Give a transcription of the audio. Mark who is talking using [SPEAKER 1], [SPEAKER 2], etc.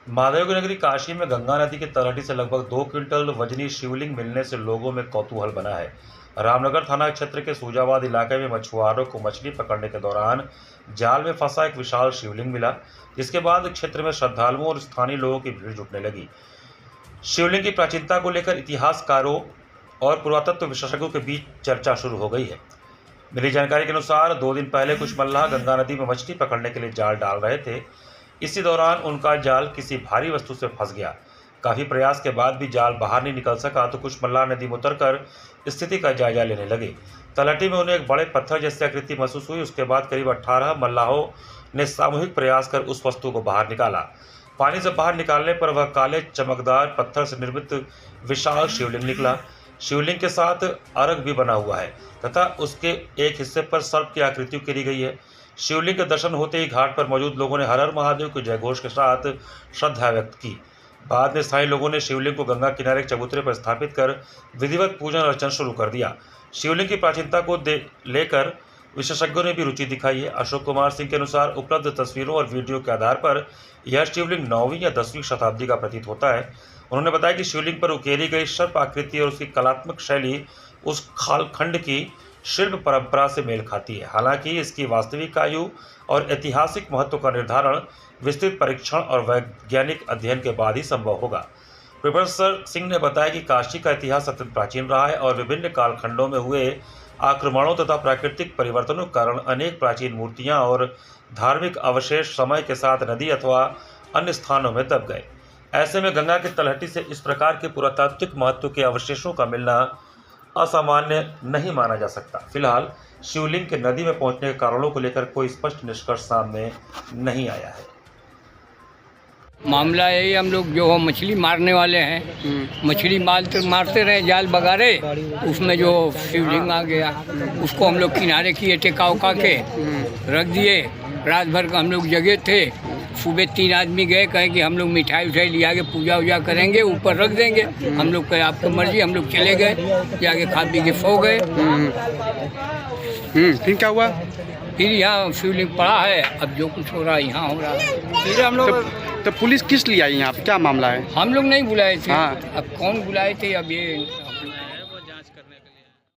[SPEAKER 1] महादेव की नगरी काशी में गंगा नदी की तलहटी से लगभग 2 क्विंटल वजनी शिवलिंग मिलने से लोगों में कौतूहल बना है। रामनगर थाना क्षेत्र के सूजाबाद इलाके में मछुआरों को मछली पकड़ने के दौरान जाल में फंसा एक विशाल शिवलिंग मिला, जिसके बाद क्षेत्र में श्रद्धालुओं और स्थानीय लोगों की भीड़ जुटने लगी। शिवलिंग की प्राचीनता को लेकर इतिहासकारों और पुरातत्व विशेषज्ञों के बीच चर्चा शुरू हो गई है। मिली जानकारी के अनुसार 2 दिन पहले कुछ मल्लाह गंगा नदी में मछली पकड़ने के लिए जाल डाल रहे थे। इसी दौरान उनका जाल किसी भारी वस्तु से फंस गया। काफ़ी प्रयास के बाद भी जाल बाहर नहीं निकल सका तो कुछ मल्लाह नदी में उतरकर स्थिति का जायजा लेने लगे। तलहटी में उन्हें एक बड़े पत्थर जैसी आकृति महसूस हुई। उसके बाद करीब 18 मल्लाहों ने सामूहिक प्रयास कर उस वस्तु को बाहर निकाला। पानी से बाहर निकालने पर वह काले चमकदार पत्थर से निर्मित विशाल शिवलिंग निकला। शिवलिंग के साथ अर्घ भी बना हुआ है तथा उसके एक हिस्से पर सर्प की आकृति उकेरी गई है। शिवलिंग के दर्शन होते ही घाट पर मौजूद लोगों ने हर हर महादेव के जयघोष के साथ श्रद्धा व्यक्त की। बाद में स्थानीय लोगों ने शिवलिंग को गंगा किनारे के चबूतरे पर स्थापित कर विधिवत पूजन अर्चन शुरू कर दिया। शिवलिंग की प्राचीनता को लेकर विशेषज्ञों ने भी रुचि दिखाई है। अशोक कुमार सिंह के अनुसार उपलब्ध तस्वीरों और वीडियो के आधार पर यह शिवलिंग 9वीं या 10वीं शताब्दी का प्रतीत होता है। उन्होंने बताया कि शिवलिंग पर उकेरी गई सर्प आकृति और उसकी कलात्मक शैली उस कालखंड की शिल्प परंपरा से मेल खाती है। हालांकि इसकी वास्तविक आयु और ऐतिहासिक महत्व का निर्धारण विस्तृत परीक्षण और वैज्ञानिक अध्ययन के बाद ही संभव होगा। प्रोफेसर सिंह ने बताया कि काशी का इतिहास अत्यंत प्राचीन रहा है और विभिन्न कालखंडों में हुए आक्रमणों तथा प्राकृतिक परिवर्तनों के कारण अनेक प्राचीन मूर्तियां और धार्मिक अवशेष समय के साथ नदी अथवा अन्य स्थानों में दब गए। ऐसे में गंगा की तलहटी से इस प्रकार के पुरातात्विक महत्व के अवशेषों का मिलना असामान्य नहीं माना जा सकता। फिलहाल शिवलिंग के नदी में पहुंचने के कारणों को लेकर कोई स्पष्ट निष्कर्ष सामने नहीं आया है।
[SPEAKER 2] मामला यही, हम लोग जो मछली मारने वाले हैं, मछली मारते रहे, जाल बगारे, उसमें जो शिवलिंग आ गया, उसको हम लोग किनारे किए, टेका उका के रख दिए। रात भर का हम लोग जगे थे। सुबह 3 आदमी गए, कहे कि हम लोग मिठाई उठाई लिया के पूजा वूजा करेंगे, ऊपर रख देंगे। हम लोग कहे आपकी मर्जी। हम लोग चले गए, जाके खा पी के सो गए।
[SPEAKER 3] फिर क्या हुआ?
[SPEAKER 2] फिर यहाँ शिवलिंग पड़ा है, अब जो कुछ हो रहा है यहाँ हो रहा है। फिर हम लोग
[SPEAKER 3] तो पुलिस किस लिए आई यहाँ पे? क्या मामला है?
[SPEAKER 2] हम लोग नहीं बुलाए थे।
[SPEAKER 3] हाँ।
[SPEAKER 2] अब कौन बुलाए थे अब ये